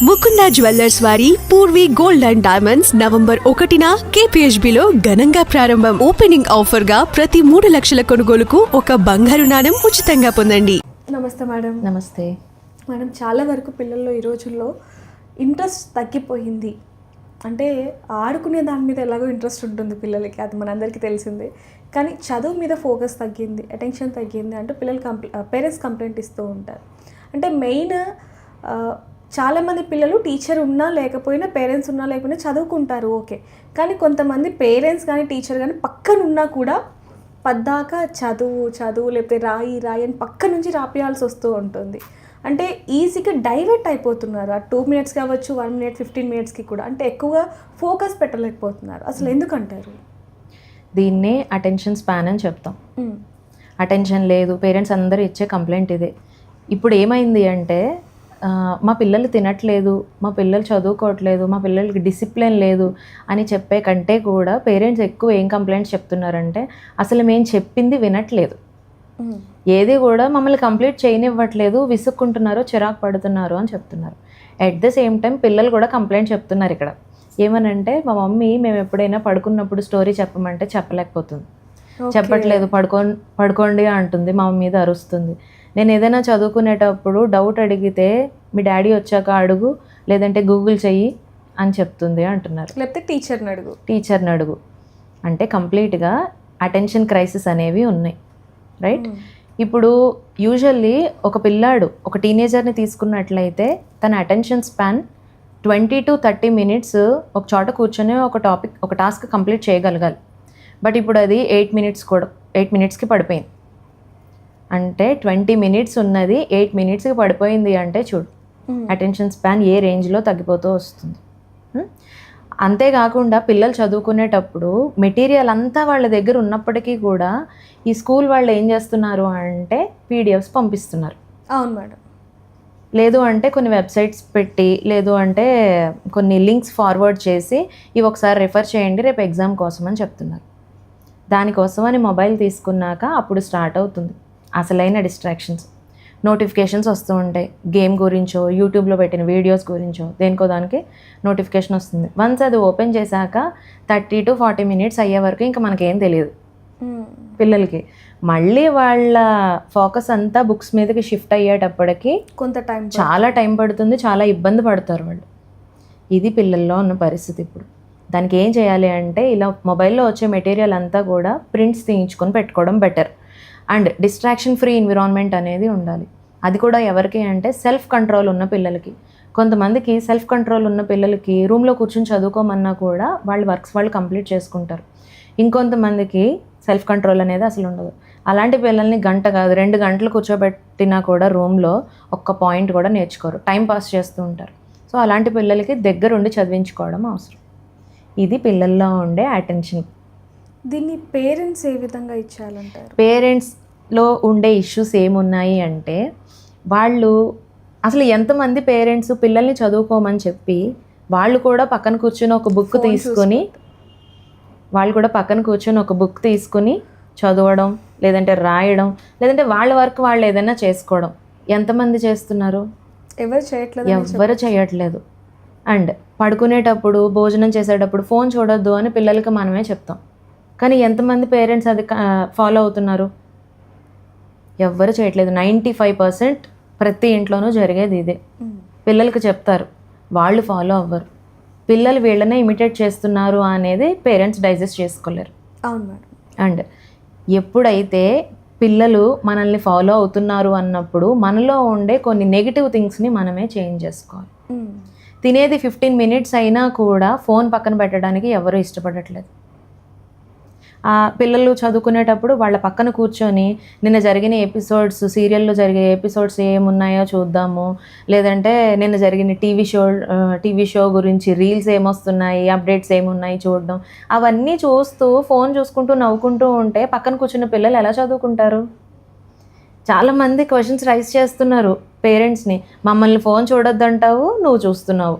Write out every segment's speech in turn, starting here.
Mukunda jewellers వారి Poorvi gold and diamonds November 1న KPHBలో ఘనంగా ప్రారంభం. ఓపెనింగ్ ఆఫర్ గా ప్రతి 3 లక్షల కొనుగోలుకు ఒక బంగారు నాణెం ఉచితంగా పొందండి. నమస్తే మేడం. నమస్తే మేడం, చాలా వరకు పిల్లల్లో ఈ రోజుల్లో ఇంట్రెస్ట్ తగ్గిపోయింది. అంటే ఆడుకునే దాని మీద ఎలాగో ఇంట్రెస్ట్ ఉంటుంది పిల్లలకి, అది మనందరికీ తెలిసిందే. కానీ చదువు మీద ఫోకస్ తగ్గింది, అటెన్షన్ తగ్గింది అంటూ పిల్లలు పేరెంట్స్ కంప్లైంట్ ఇస్తూ ఉంటారు. అంటే మెయిన్ చాలామంది పిల్లలు టీచర్ ఉన్నా లేకపోయినా, పేరెంట్స్ ఉన్నా లేకపోయినా చదువుకుంటారు, ఓకే. కానీ కొంతమంది పేరెంట్స్ కానీ టీచర్ కానీ పక్కన ఉన్నా కూడా పద్దాక చదువు లేకపోతే రాయి అని పక్క నుంచి రాపియాల్సి వస్తూ ఉంటుంది. అంటే ఈజీగా డైవర్ట్ అయిపోతున్నారు. ఆ 2 మినిట్స్ కావచ్చు, 1 మినిట్, 15 మినిట్స్కి కూడా. అంటే ఎక్కువగా ఫోకస్ పెట్టలేకపోతున్నారు. అసలు ఎందుకంటారు? దీన్నే అటెన్షన్ స్పాన్ అని చెప్తాం. అటెన్షన్ లేదు, పేరెంట్స్ అందరూ ఇచ్చే కంప్లైంట్ ఇదే. ఇప్పుడు ఏమైంది అంటే మా పిల్లలు తినట్లేదు, మా పిల్లలు చదువుకోవట్లేదు, మా పిల్లలకి డిసిప్లిన్ లేదు అని చెప్పే కంటే కూడా పేరెంట్స్ ఎక్కువ ఏం కంప్లైంట్స్ చెప్తున్నారంటే అసలు మేము చెప్పింది వినట్లేదు, ఏది కూడా మమ్మల్ని కంప్లీట్ చేయనివ్వట్లేదు, విసుక్కుంటున్నారు, చిరాకు పడుతున్నారు అని చెప్తున్నారు. ఎట్ ద సేమ్ టైం పిల్లలు కూడా కంప్లైంట్ చెప్తున్నారు ఇక్కడ. ఏమనంటే మా మమ్మీ మేము ఎప్పుడైనా పడుకున్నప్పుడు స్టోరీ చెప్పమంటే చెప్పలేకపోతుంది, చెప్పట్లేదు, పడుకోండి అంటుంది, మా మమ్మీ మీద అరుస్తుంది. నేను ఏదైనా చదువుకునేటప్పుడు డౌట్ అడిగితే మీ డాడీ వచ్చాక అడుగు, లేదంటే గూగుల్ చెయ్యి అని చెప్తుంది అంటున్నారు, లేకపోతే టీచర్ని అడుగు. అంటే కంప్లీట్గా అటెన్షన్ క్రైసిస్ అనేవి ఉన్నాయి, రైట్? ఇప్పుడు యూజువల్లీ ఒక పిల్లాడు, ఒక టీనేజర్ని తీసుకున్నట్లయితే తన అటెన్షన్ స్పాన్ 20 to 30 మినిట్స్ ఒక చోట కూర్చొని ఒక టాస్క్ కంప్లీట్ చేయగలగాలి. బట్ ఇప్పుడు అది 8 మినిట్స్కి పడిపోయింది. అంటే 20 మినిట్స్ ఉన్నది 8 మినిట్స్కి పడిపోయింది అంటే చూడు అటెన్షన్ స్పాన్ ఏ రేంజ్లో తగ్గిపోతూ వస్తుంది. అంతేకాకుండా పిల్లలు చదువుకునేటప్పుడు మెటీరియల్ అంతా వాళ్ళ దగ్గర ఉన్నప్పటికీ కూడా ఈ స్కూల్ వాళ్ళు ఏం చేస్తున్నారు అంటే PDFs పంపిస్తున్నారు. అవును మేడం. లేదు అంటే కొన్ని వెబ్సైట్స్ పెట్టి, లేదు అంటే కొన్ని లింక్స్ ఫార్వర్డ్ చేసి ఇవి ఒకసారి రిఫర్ చేయండి రేపు ఎగ్జామ్ కోసం అని చెప్తున్నారు. దానికోసమని మొబైల్ తీసుకున్నాక అప్పుడు స్టార్ట్ అవుతుంది అసలైన డిస్ట్రాక్షన్స్. నోటిఫికేషన్స్ వస్తూ ఉంటాయి, గేమ్ గురించో, యూట్యూబ్లో పెట్టిన వీడియోస్ గురించో, దేనికో దానికి నోటిఫికేషన్ వస్తుంది. వన్స్ అది ఓపెన్ చేశాక 30 to 40 మినిట్స్ అయ్యే వరకు ఇంకా మనకేం తెలియదు పిల్లలకి. మళ్ళీ వాళ్ళ ఫోకస్ అంతా బుక్స్ మీదకి షిఫ్ట్ అయ్యేటప్పటికి చాలా టైం పడుతుంది, చాలా ఇబ్బంది పడతారు వాళ్ళు. ఇది పిల్లల్లో ఉన్న పరిస్థితి. ఇప్పుడు దానికి ఏం చేయాలి అంటే ఇలా మొబైల్లో వచ్చే మెటీరియల్ అంతా కూడా ప్రింట్స్ తీయించుకొని పెట్టుకోవడం better. And distraction free environment అనేది ఉండాలి. అది కూడా ఎవరికి అంటే సెల్ఫ్ కంట్రోల్ ఉన్న పిల్లలకి. కొంతమందికి సెల్ఫ్ కంట్రోల్ ఉన్న పిల్లలకి రూమ్లో కూర్చొని చదువుకోమన్నా కూడా వాళ్ళ వర్క్స్ వాళ్ళు కంప్లీట్ చేసుకుంటారు. ఇంకొంతమందికి సెల్ఫ్ కంట్రోల్ అనేది అసలు ఉండదు. అలాంటి పిల్లల్ని గంట కాదు 2 గంటలు కూర్చోబెట్టినా కూడా రూమ్లో ఒక్క పాయింట్ కూడా నేర్చుకోరు, టైం పాస్ చేస్తూ ఉంటారు. సో అలాంటి పిల్లలకి దగ్గరుండి చదివించుకోవడం అవసరం. ఇది పిల్లల్లో ఉండే అటెన్షన్. దీన్ని పేరెంట్స్ ఏ విధంగా ఇచ్చేయాలంటారు? పేరెంట్స్లో ఉండే ఇష్యూస్ ఏమున్నాయి అంటే వాళ్ళు అసలు ఎంతమంది పేరెంట్స్ పిల్లల్ని చదువుకోమని చెప్పి వాళ్ళు కూడా పక్కన కూర్చొని ఒక బుక్ తీసుకొని చదవడం, లేదంటే రాయడం, లేదంటే వాళ్ళ వర్క్ వాళ్ళు ఏదైనా చేసుకోవడం ఎంతమంది చేస్తున్నారు? ఎవరు చేయట్లేదు. అండ్ పడుకునేటప్పుడు, భోజనం చేసేటప్పుడు ఫోన్ చూడొద్దు అని పిల్లలకి మనమే చెప్తాం, కానీ ఎంతమంది పేరెంట్స్ అది ఫాలో అవుతున్నారు? ఎవ్వరు చేయట్లేదు. 95% ప్రతి ఇంట్లోనూ జరిగేది ఇదే. పిల్లలకి చెప్తారు, వాళ్ళు ఫాలో అవ్వరు. పిల్లలు వీళ్ళనే ఇమిటేట్ చేస్తున్నారు అనేది పేరెంట్స్ డైజెస్ట్ చేసుకోలేరు. అవును మేడం. అండ్ ఎప్పుడైతే పిల్లలు మనల్ని ఫాలో అవుతున్నారు అన్నప్పుడు మనలో ఉండే కొన్ని నెగిటివ్ థింగ్స్ని మనమే చేంజ్ చేసుకోవాలి. తినేది 15 మినిట్స్ అయినా కూడా ఫోన్ పక్కన పెట్టడానికి ఎవరు ఇష్టపడట్లేదు. పిల్లలు చదువుకునేటప్పుడు వాళ్ళ పక్కన కూర్చొని నిన్న జరిగిన ఎపిసోడ్స్, సీరియల్లో జరిగే ఎపిసోడ్స్ ఏమున్నాయో చూద్దాము, లేదంటే నిన్న జరిగిన టీవీ షో గురించి రీల్స్ ఏమొస్తున్నాయి, అప్డేట్స్ ఏమున్నాయి చూడడం, అవన్నీ చూస్తూ ఫోన్ చూసుకుంటూ నవ్వుకుంటూ ఉంటే పక్కన కూర్చున్న పిల్లలు ఎలా చదువుకుంటారు? చాలామంది క్వశ్చన్స్ రైజ్ చేస్తున్నారు పేరెంట్స్ని, మమ్మల్ని ఫోన్ చూడొద్దంటావు, నువ్వు చూస్తున్నావు.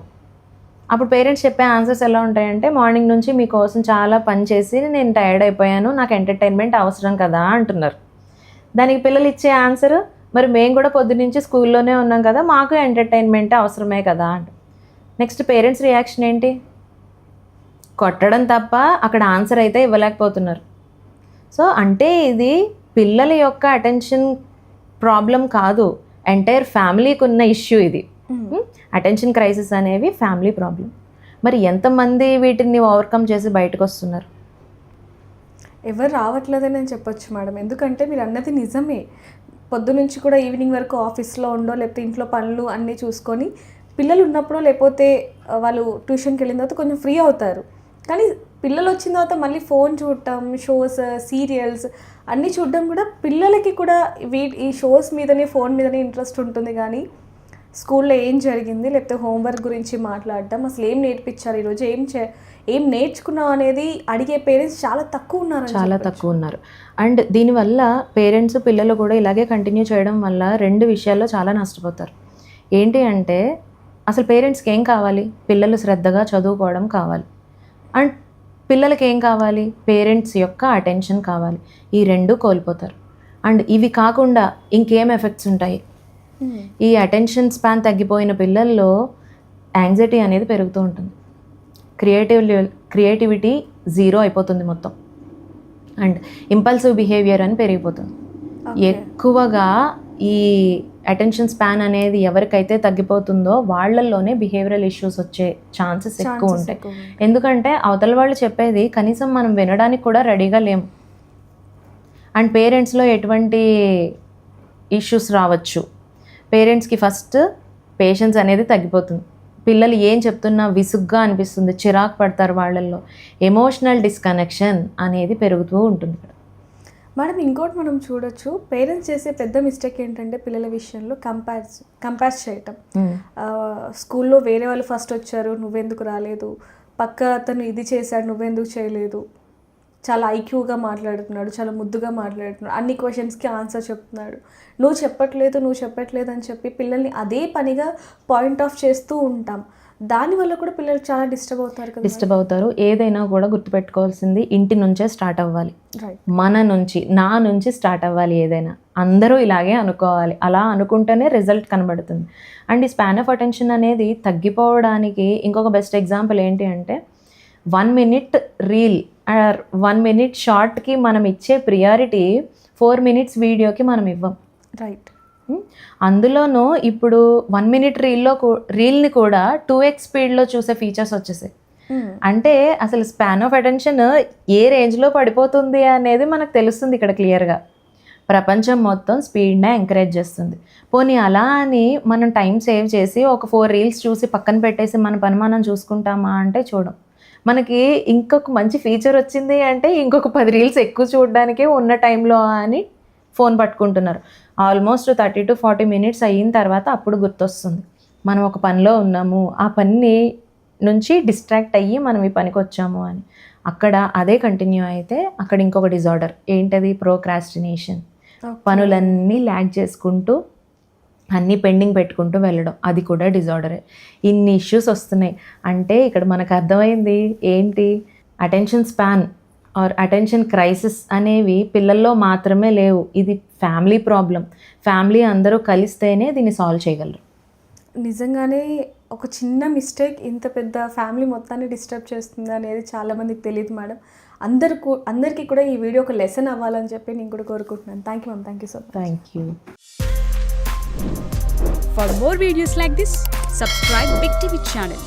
అప్పుడు పేరెంట్స్ చెప్పే ఆన్సర్స్ ఎలా ఉంటాయంటే, మార్నింగ్ నుంచి మీకోసం చాలా పని చేసి నేను టైర్డ్ అయిపోయాను, నాకు ఎంటర్టైన్మెంట్ అవసరం కదా అంటున్నారు. దానికి పిల్లలు ఇచ్చే ఆన్సర్, మరి మేము కూడా పొద్దునుంచి స్కూల్లోనే ఉన్నాం కదా, మాకు ఎంటర్టైన్మెంట్ అవసరమే కదా అంట. నెక్స్ట్ పేరెంట్స్ రియాక్షన్ ఏంటి? కొట్టడం తప్ప అక్కడ ఆన్సర్ అయితే ఇవ్వలేకపోతున్నారు. సో అంటే ఇది పిల్లల యొక్క అటెన్షన్ ప్రాబ్లం కాదు, ఎంటైర్ ఫ్యామిలీకి ఉన్న ఇష్యూ ఇది. అటెన్షన్ క్రైసిస్ అనేవి ఫ్యామిలీ ప్రాబ్లం. మరి ఎంతమంది వీటిని ఓవర్కమ్ చేసి బయటకు వస్తున్నారు? ఎవరు రావట్లేదని నేను చెప్పొచ్చు మేడం. ఎందుకంటే మీరు అన్నది నిజమే. పొద్దునుంచి కూడా ఈవినింగ్ వరకు ఆఫీస్లో ఉండో లేకపోతే ఇంట్లో పనులు అన్నీ చూసుకొని పిల్లలు ఉన్నప్పుడు లేకపోతే వాళ్ళు ట్యూషన్కి వెళ్ళిన తర్వాత కొంచెం ఫ్రీ అవుతారు. కానీ పిల్లలు వచ్చిన తర్వాత మళ్ళీ ఫోన్ చూడటం, షోస్, సీరియల్స్ అన్నీ చూడడం కూడా పిల్లలకి కూడా ఈ షోస్ మీదనే ఫోన్ మీదనే ఇంట్రెస్ట్ ఉంటుంది. కానీ స్కూల్లో ఏం జరిగింది లేకపోతే హోంవర్క్ గురించి మాట్లాడడం, అసలు ఏం నేర్పించారు ఈరోజు, ఏం నేర్చుకున్నావు అనేది అడిగే పేరెంట్స్ చాలా తక్కువ ఉన్నారు. అండ్ దీనివల్ల పేరెంట్స్ పిల్లలు కూడా ఇలాగే కంటిన్యూ చేయడం వల్ల 2 విషయాల్లో చాలా నష్టపోతారు. ఏంటి అంటే అసలు పేరెంట్స్కి ఏం కావాలి? పిల్లలు శ్రద్ధగా చదువుకోవడం కావాలి. అండ్ పిల్లలకి ఏం కావాలి? పేరెంట్స్ యొక్క అటెన్షన్ కావాలి. ఈ 2 కోల్పోతారు. అండ్ ఇవి కాకుండా ఇంకేం ఎఫెక్ట్స్ ఉంటాయి? ఈ అటెన్షన్ స్పాన్ తగ్గిపోయిన పిల్లల్లో యాంగ్జైటీ అనేది పెరుగుతూ ఉంటుంది. క్రియేటివిటీ 0 అయిపోతుంది మొత్తం. అండ్ ఇంపల్సివ్ బిహేవియర్ అని పెరిగిపోతుంది. ఎక్కువగా ఈ అటెన్షన్ స్పాన్ అనేది ఎవరికైతే తగ్గిపోతుందో వాళ్ళల్లోనే బిహేవియరల్ ఇష్యూస్ వచ్చే ఛాన్సెస్ ఎక్కువ ఉంటాయి. ఎందుకంటే అవతల వాళ్ళు చెప్పేది కనీసం మనం వినడానికి కూడా రెడీగా లేము. అండ్ పేరెంట్స్లో ఎటువంటి ఇష్యూస్ రావచ్చు? పేరెంట్స్కి ఫస్ట్ పేషెన్స్ అనేది తగ్గిపోతుంది. పిల్లలు ఏం చెప్తున్నా విసుగ్గా అనిపిస్తుంది, చిరాకు పడతారు. వాళ్ళల్లో ఎమోషనల్ డిస్కనెక్షన్ అనేది పెరుగుతూ ఉంటుంది. మేడం ఇంకోటి మనం చూడొచ్చు, పేరెంట్స్ చేసే పెద్ద మిస్టేక్ ఏంటంటే పిల్లల విషయంలో కంపేర్ చేయటం. స్కూల్లో వేరే వాళ్ళు ఫస్ట్ వచ్చారు, నువ్వెందుకు రాలేదు, పక్క అతను ఇది చేశాడు, నువ్వెందుకు చేయలేదు, చాలా ఐక్యూగా మాట్లాడుతున్నాడు, చాలా ముద్దుగా మాట్లాడుతున్నాడు, అన్ని క్వశ్చన్స్కి ఆన్సర్ చెప్తున్నాడు, నువ్వు చెప్పట్లేదు అని చెప్పి పిల్లల్ని అదే పనిగా పాయింట్ ఆఫ్ చేస్తూ ఉంటాం. దానివల్ల కూడా పిల్లలు చాలా డిస్టర్బ్ అవుతారు. ఏదైనా కూడా గుర్తుపెట్టుకోవాల్సింది ఇంటి నుంచే స్టార్ట్ అవ్వాలి. మన నుంచి, నా నుంచి స్టార్ట్ అవ్వాలి. ఏదైనా అందరూ ఇలాగే అనుకోవాలి. అలా అనుకుంటేనే రిజల్ట్ కనబడుతుంది. అండ్ ఈ స్పాన్ ఆఫ్ అటెన్షన్ అనేది తగ్గిపోవడానికి ఇంకొక బెస్ట్ ఎగ్జాంపుల్ ఏంటి అంటే 1 minute రీల్ ఆర్ 1 minute షార్ట్కి మనం ఇచ్చే ప్రియారిటీ 4 minutes వీడియోకి మనం ఇవ్వం. రైట్. అందులోనూ ఇప్పుడు 1 minute రీల్ని కూడా 2x స్పీడ్లో చూసే ఫీచర్స్ వచ్చేసాయి. అంటే అసలు స్పాన్ ఆఫ్ అటెన్షన్ ఏ రేంజ్లో పడిపోతుంది అనేది మనకు తెలుస్తుంది ఇక్కడ క్లియర్గా. ప్రపంచం మొత్తం స్పీడ్నే ఎంకరేజ్ చేస్తుంది. పోనీ అలా అని మనం టైం సేవ్ చేసి ఒక 4 reels చూసి పక్కన పెట్టేసి మన పని మనం చూసుకుంటామా అంటే చూడం. మనకి ఇంకొక మంచి ఫీచర్ వచ్చింది అంటే ఇంకొక 10 reels ఎక్కువ చూడడానికే ఉన్న టైంలో అని ఫోన్ పట్టుకుంటున్నారు. ఆల్మోస్ట్ 30 to 40 minutes అయిన తర్వాత అప్పుడు గుర్తొస్తుంది మనం ఒక పనిలో ఉన్నాము, ఆ పని నుంచి డిస్ట్రాక్ట్ అయ్యి మనం ఈ పనికి వచ్చాము అని. అక్కడ అదే కంటిన్యూ అయితే అక్కడ ఇంకొక డిజార్డర్ ఏంటది? ప్రోక్రాస్టినేషన్. పనులన్నీ ల్యాగ్ చేసుకుంటూ అన్నీ పెండింగ్ పెట్టుకుంటూ వెళ్ళడం, అది కూడా డిజార్డరే. ఇన్ని ఇష్యూస్ వస్తున్నాయి అంటే ఇక్కడ మనకు అర్థమైంది ఏంటి? Attention span or attention crisis అనేవి పిల్లల్లో మాత్రమే లేవు. ఇది ఫ్యామిలీ ప్రాబ్లం. ఫ్యామిలీ అందరూ కలిస్తేనే దీన్ని సాల్వ్ చేయగలరు. నిజంగానే ఒక చిన్న మిస్టేక్ ఇంత పెద్ద ఫ్యామిలీ మొత్తాన్ని డిస్టర్బ్ చేస్తుంది అనేది చాలామందికి తెలియదు మేడం. అందరికీ కూడా ఈ వీడియో ఒక లెసన్ అవ్వాలని చెప్పి నేను కూడా కోరుకుంటున్నాను. Thank you ma'am. Thank you so much. Thank you. For more videos like this, subscribe Big TV channel.